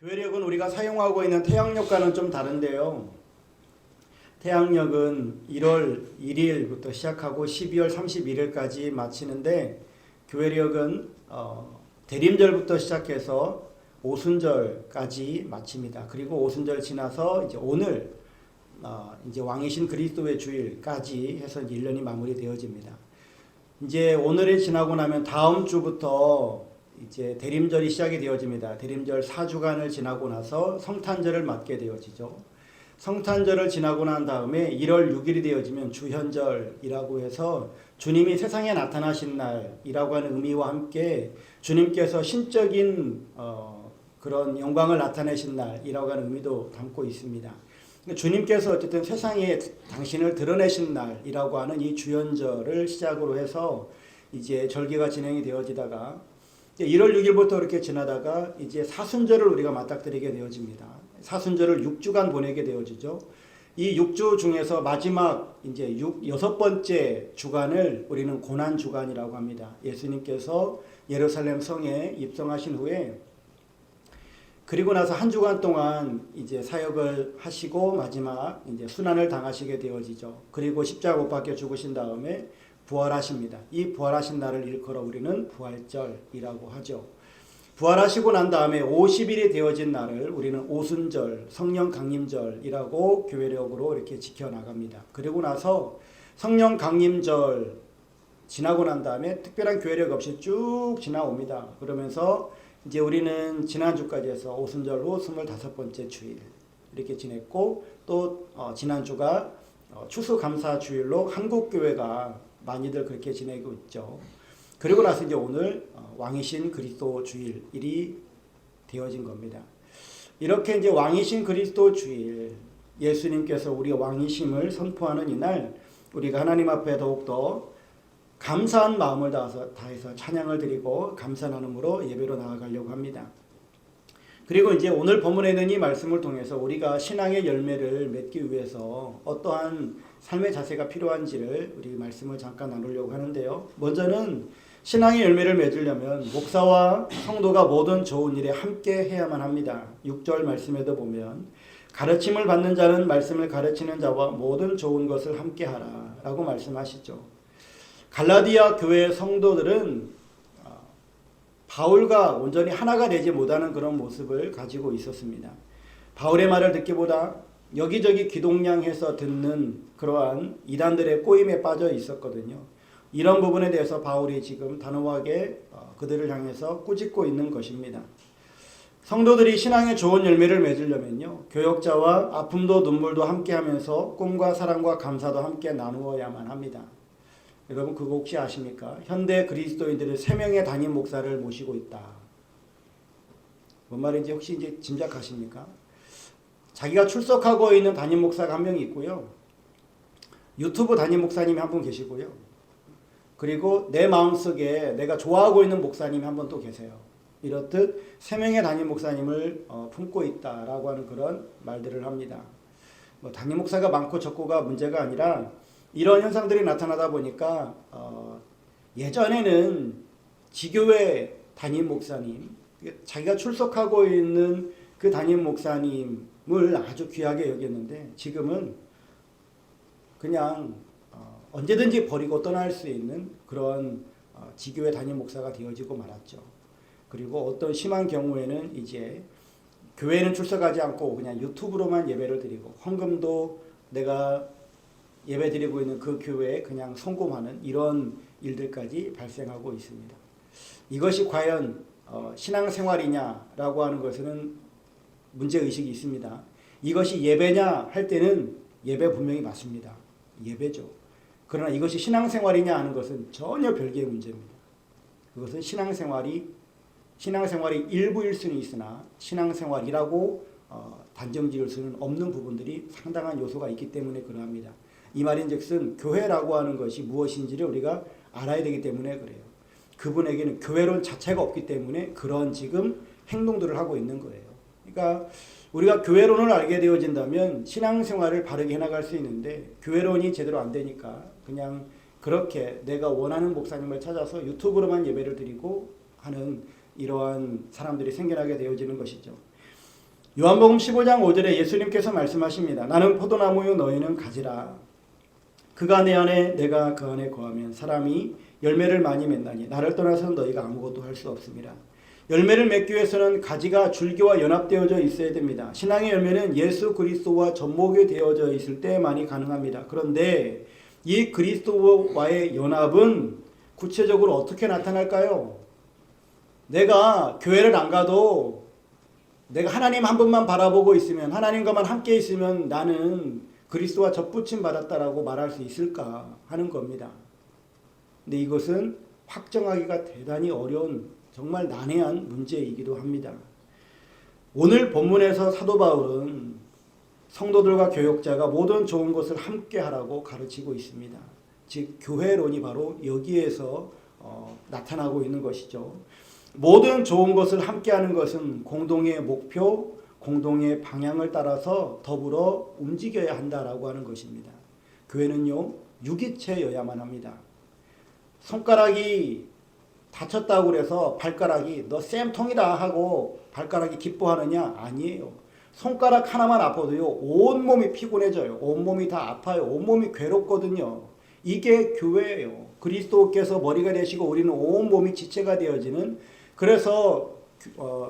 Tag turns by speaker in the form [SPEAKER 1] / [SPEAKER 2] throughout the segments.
[SPEAKER 1] 교회력은 우리가 사용하고 있는 태양력과는 좀 다른데요. 태양력은 1월 1일부터 시작하고 12월 31일까지 마치는데, 교회력은 대림절부터 시작해서 오순절까지 마칩니다. 그리고 오순절 지나서 이제 오늘 이제 왕이신 그리스도의 주일까지 해서 1년이 마무리되어집니다. 이제 오늘이 지나고 나면 다음 주부터 이제 대림절이 시작이 되어집니다. 대림절 4주간을 지나고 나서 성탄절을 맞게 되어지죠. 성탄절을 지나고 난 다음에 1월 6일이 되어지면 주현절이라고 해서 주님이 세상에 나타나신 날이라고 하는 의미와 함께 주님께서 신적인 그런 영광을 나타내신 날이라고 하는 의미도 담고 있습니다. 주님께서 어쨌든 세상에 당신을 드러내신 날이라고 하는 이 주현절을 시작으로 해서 이제 절기가 진행이 되어지다가 1월 6일부터 이렇게 지나다가 이제 사순절을 우리가 맞닥뜨리게 되어집니다. 사순절을 6주간 보내게 되어지죠. 이 6주 중에서 마지막 이제 6번째 주간을 우리는 고난 주간이라고 합니다. 예수님께서 예루살렘 성에 입성하신 후에 그리고 나서 한 주간 동안 이제 사역을 하시고 마지막 이제 순환을 당하시게 되어지죠. 그리고 십자가 못 박혀 죽으신 다음에 부활하십니다. 이 부활하신 날을 일컬어 우리는 부활절이라고 하죠. 부활하시고 난 다음에 50일이 되어진 날을 우리는 오순절, 성령 강림절이라고 교회력으로 이렇게 지켜나갑니다. 그리고 나서 성령 강림절 지나고 난 다음에 특별한 교회력 없이 쭉 지나옵니다. 그러면서 이제 우리는 지난주까지 해서 오순절 후 25번째 주일 이렇게 지냈고, 또 지난주가 추수감사주일로 한국교회가 많이들 그렇게 지내고 있죠. 그리고 나서 이제 오늘 왕이신 그리스도 주일이 되어진 겁니다. 이렇게 이제 왕이신 그리스도 주일, 예수님께서 우리 왕이심을 선포하는 이날, 우리가 하나님 앞에 더욱더 감사한 마음을 다해서 찬양을 드리고 감사 나눔으로 예배로 나아가려고 합니다. 그리고 이제 오늘 본문에 있는 이 말씀을 통해서 우리가 신앙의 열매를 맺기 위해서 어떠한 삶의 자세가 필요한지를 우리 말씀을 잠깐 나누려고 하는데요. 먼저는 신앙의 열매를 맺으려면 목사와 성도가 모든 좋은 일에 함께 해야만 합니다. 6절 말씀에도 보면 가르침을 받는 자는 말씀을 가르치는 자와 모든 좋은 것을 함께 하라 라고 말씀하시죠. 갈라디아 교회 성도들은 바울과 온전히 하나가 되지 못하는 그런 모습을 가지고 있었습니다. 바울의 말을 듣기보다 여기저기 귀동냥해서 듣는 그러한 이단들의 꼬임에 빠져 있었거든요. 이런 부분에 대해서 바울이 지금 단호하게 그들을 향해서 꾸짖고 있는 것입니다. 성도들이 신앙의 좋은 열매를 맺으려면요, 교역자와 아픔도 눈물도 함께하면서 꿈과 사랑과 감사도 함께 나누어야만 합니다. 여러분 그거 혹시 아십니까? 현대 그리스도인들은 3명의 담임 목사를 모시고 있다. 뭔 말인지 혹시 이제 짐작하십니까? 자기가 출석하고 있는 담임 목사가 한 명이 있고요. 유튜브 담임 목사님이 한 분 계시고요. 그리고 내 마음속에 내가 좋아하고 있는 목사님이 한 분 또 계세요. 이렇듯 3명의 담임 목사님을 품고 있다라고 하는 그런 말들을 합니다. 담임 목사가 많고 적고가 문제가 아니라 이런 현상들이 나타나다 보니까 예전에는 지교회 담임 목사님, 자기가 출석하고 있는 그 담임 목사님을 아주 귀하게 여겼는데 지금은 그냥 언제든지 버리고 떠날 수 있는 그런 지교회 담임 목사가 되어지고 말았죠. 그리고 어떤 심한 경우에는 이제 교회는 출석하지 않고 그냥 유튜브로만 예배를 드리고 헌금도 내가 예배 드리고 있는 그 교회에 그냥 송금하는 이런 일들까지 발생하고 있습니다. 이것이 과연 신앙생활이냐라고 하는 것은 문제의식이 있습니다. 이것이 예배냐 할 때는 예배 분명히 맞습니다. 예배죠. 그러나 이것이 신앙생활이냐 하는 것은 전혀 별개의 문제입니다. 그것은 신앙생활이 일부일 수는 있으나 신앙생활이라고 단정 지을 수는 없는 부분들이 상당한 요소가 있기 때문에 그러합니다. 이 말인즉슨 교회라고 하는 것이 무엇인지를 우리가 알아야 되기 때문에 그래요. 그분에게는 교회론 자체가 없기 때문에 그런 지금 행동들을 하고 있는 거예요. 그러니까 우리가 교회론을 알게 되어진다면 신앙생활을 바르게 해나갈 수 있는데 교회론이 제대로 안 되니까 그냥 그렇게 내가 원하는 목사님을 찾아서 유튜브로만 예배를 드리고 하는 이러한 사람들이 생겨나게 되어지는 것이죠. 요한복음 15장 5절에 예수님께서 말씀하십니다. 나는 포도나무요 너희는 가지라. 그가 내 안에 내가 그 안에 거하면 사람이 열매를 많이 맺나니 나를 떠나서는 너희가 아무것도 할 수 없습니다. 열매를 맺기 위해서는 가지가 줄기와 연합되어져 있어야 됩니다. 신앙의 열매는 예수 그리스도와 접목이 되어져 있을 때만이 가능합니다. 그런데 이 그리스도와의 연합은 구체적으로 어떻게 나타날까요? 내가 교회를 안 가도 내가 하나님 한 분만 바라보고 있으면, 하나님과만 함께 있으면 나는 그리스도와 접붙임 받았다라고 말할 수 있을까 하는 겁니다. 근데 이것은 확정하기가 대단히 어려운 정말 난해한 문제이기도 합니다. 오늘 본문에서 사도 바울은 성도들과 교역자가 모든 좋은 것을 함께 하라고 가르치고 있습니다. 즉 교회론이 바로 여기에서 나타나고 있는 것이죠. 모든 좋은 것을 함께 하는 것은 공동의 목표, 공동의 방향을 따라서 더불어 움직여야 한다라고 하는 것입니다. 교회는요, 유기체여야만 합니다. 손가락이 다쳤다고 그래서 발가락이 너 쌤통이다 하고 발가락이 기뻐하느냐? 아니에요. 손가락 하나만 아파도요, 온몸이 피곤해져요. 온몸이 다 아파요. 온몸이 괴롭거든요. 이게 교회예요. 그리스도께서 머리가 되시고 우리는 온몸이 지체가 되어지는, 그래서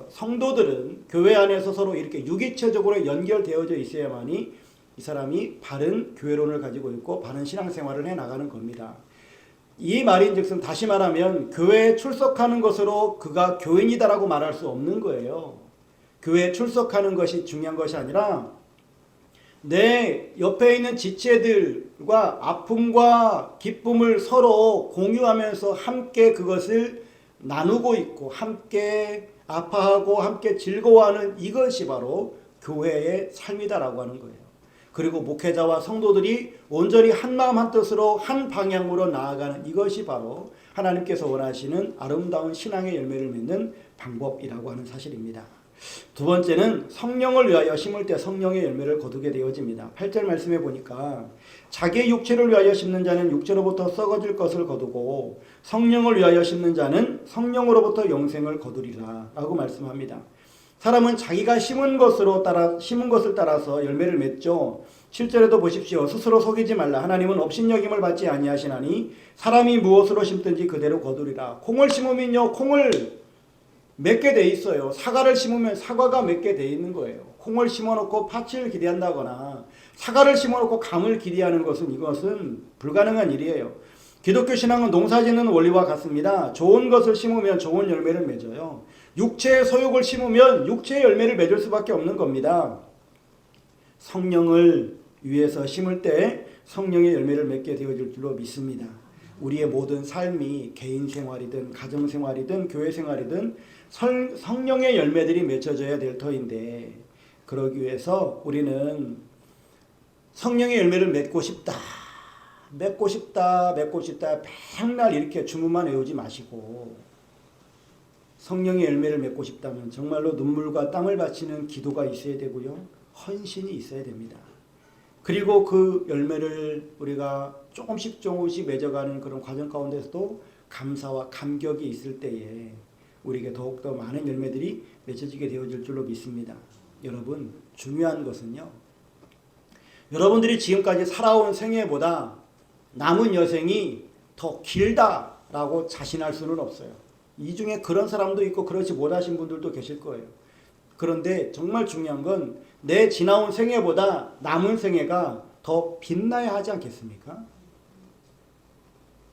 [SPEAKER 1] 성도들은 교회 안에서 서로 이렇게 유기체적으로 연결되어져 있어야만이 이 사람이 바른 교회론을 가지고 있고 바른 신앙생활을 해나가는 겁니다. 이 말인즉슨 다시 말하면 교회에 출석하는 것으로 그가 교인이다라고 말할 수 없는 거예요. 교회에 출석하는 것이 중요한 것이 아니라 내 옆에 있는 지체들과 아픔과 기쁨을 서로 공유하면서 함께 그것을 나누고 있고 함께 아파하고 함께 즐거워하는 이것이 바로 교회의 삶이다라고 하는 거예요. 그리고 목회자와 성도들이 온전히 한마음 한뜻으로 한 방향으로 나아가는 이것이 바로 하나님께서 원하시는 아름다운 신앙의 열매를 맺는 방법이라고 하는 사실입니다. 두 번째는 성령을 위하여 심을 때 성령의 열매를 거두게 되어집니다. 8절 말씀해 보니까 자기의 육체를 위하여 심는 자는 육체로부터 썩어질 것을 거두고 성령을 위하여 심는 자는 성령으로부터 영생을 거두리라 라고 말씀합니다. 사람은 자기가 심은 것을 따라서 열매를 맺죠. 7절에도 보십시오. 스스로 속이지 말라. 하나님은 업신여김을 받지 아니하시나니 사람이 무엇으로 심든지 그대로 거두리라. 콩을 심으면요, 콩을 맺게 돼 있어요. 사과를 심으면 사과가 맺게 돼 있는 거예요. 콩을 심어놓고 팥을 기대한다거나 사과를 심어놓고 감을 기대하는 이것은 불가능한 일이에요. 기독교 신앙은 농사짓는 원리와 같습니다. 좋은 것을 심으면 좋은 열매를 맺어요. 육체의 소욕을 심으면 육체의 열매를 맺을 수밖에 없는 겁니다. 성령을 위해서 심을 때 성령의 열매를 맺게 되어질 줄로 믿습니다. 우리의 모든 삶이 개인 생활이든 가정 생활이든 교회 생활이든 성령의 열매들이 맺혀져야 될 터인데, 그러기 위해서 우리는 성령의 열매를 맺고 싶다 맨날 이렇게 주문만 외우지 마시고, 성령의 열매를 맺고 싶다면 정말로 눈물과 땀을 바치는 기도가 있어야 되고요, 헌신이 있어야 됩니다. 그리고 그 열매를 우리가 조금씩 맺어가는 그런 과정 가운데서도 감사와 감격이 있을 때에 우리에게 더욱더 많은 열매들이 맺어지게 되어질 줄로 믿습니다. 여러분, 중요한 것은요, 여러분들이 지금까지 살아온 생애보다 남은 여생이 더 길다라고 자신할 수는 없어요. 이 중에 그런 사람도 있고 그렇지 못하신 분들도 계실 거예요. 그런데 정말 중요한 건 내 지나온 생애보다 남은 생애가 더 빛나야 하지 않겠습니까?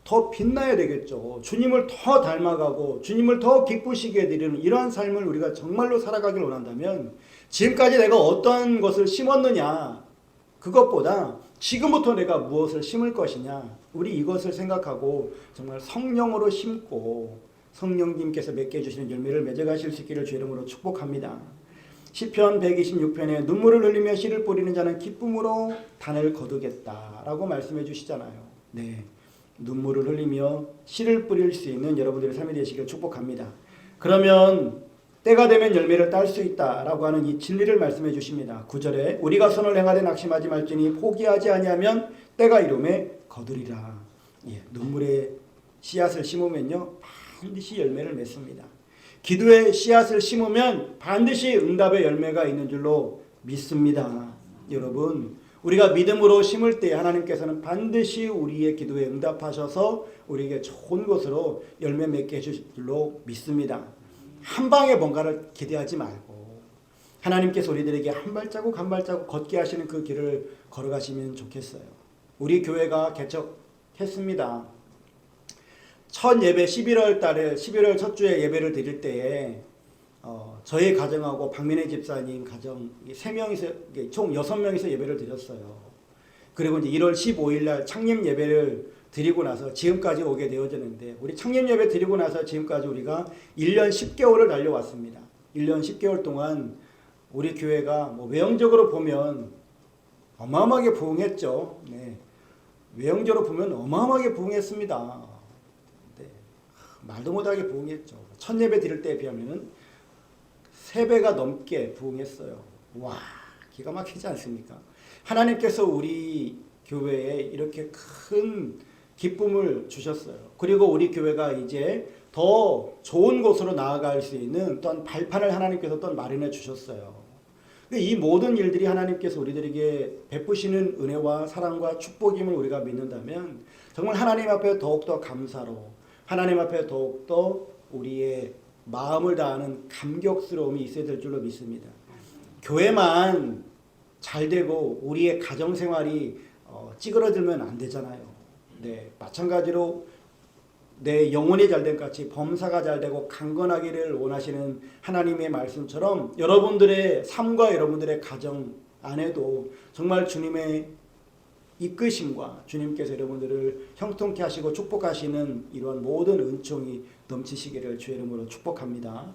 [SPEAKER 1] 더 빛나야 되겠죠. 주님을 더 닮아가고 주님을 더 기쁘시게 해드리는 이러한 삶을 우리가 정말로 살아가길 원한다면 지금까지 내가 어떤 것을 심었느냐, 그것보다 지금부터 내가 무엇을 심을 것이냐, 우리 이것을 생각하고 정말 성령으로 심고 성령님께서 맺게 해주시는 열매를 맺어가실 수 있기를 주 이름으로 축복합니다. 시편 126편에 눈물을 흘리며 씨를 뿌리는 자는 기쁨으로 단을 거두겠다라고 말씀해 주시잖아요. 네, 눈물을 흘리며 씨를 뿌릴 수 있는 여러분들의 삶이 되시길 축복합니다. 그러면 때가 되면 열매를 딸 수 있다라고 하는 이 진리를 말씀해 주십니다. 9절에 우리가 선을 행하되 낙심하지 말지니 포기하지 아니하면 때가 이름에 거두리라. 예, 눈물의 씨앗을 심으면요 반드시 열매를 맺습니다. 기도의 씨앗을 심으면 반드시 응답의 열매가 있는 줄로 믿습니다. 여러분, 우리가 믿음으로 심을 때 하나님께서는 반드시 우리의 기도에 응답하셔서 우리에게 좋은 것으로 열매 맺게 해주실 줄로 믿습니다. 한 방에 뭔가를 기대하지 말고 하나님께서 우리들에게 한 발자국 한 발자국 걷게 하시는 그 길을 걸어가시면 좋겠어요. 우리 교회가 개척했습니다. 첫 예배 11월 달에 11월 첫 주에 예배를 드릴 때에 저희 가정하고 박민혜 집사님 가정 3명이서 총 6명이서 예배를 드렸어요. 그리고 이제 1월 15일 날 창립 예배를 드리고 나서 지금까지 오게 되어졌는데, 우리 창립 예배 드리고 나서 지금까지 우리가 1년 10개월을 달려왔습니다. 1년 10개월 동안 우리 교회가 뭐 외형적으로 보면 어마어마하게 부흥했죠. 네. 외형적으로 보면 어마어마하게 부흥했습니다. 네. 말도 못하게 부흥했죠. 첫 예배 드릴 때에 비하면 3배가 넘게 부흥했어요. 와, 기가 막히지 않습니까? 하나님께서 우리 교회에 이렇게 큰 기쁨을 주셨어요. 그리고 우리 교회가 이제 더 좋은 곳으로 나아갈 수 있는 또한 발판을 하나님께서 또 마련해 주셨어요. 이 모든 일들이 하나님께서 우리들에게 베푸시는 은혜와 사랑과 축복임을 우리가 믿는다면 정말 하나님 앞에 더욱더 감사로, 하나님 앞에 더욱더 우리의 마음을 다하는 감격스러움이 있어야 될 줄로 믿습니다. 교회만 잘 되고 우리의 가정생활이 찌그러들면 안 되잖아요. 네, 마찬가지로 내 영혼이 잘된 같이 범사가 잘되고 강건하기를 원하시는 하나님의 말씀처럼 여러분들의 삶과 여러분들의 가정 안에도 정말 주님의 이끄심과 주님께서 여러분들을 형통케 하시고 축복하시는 이러한 모든 은총이 넘치시기를 주의 이름으로 축복합니다.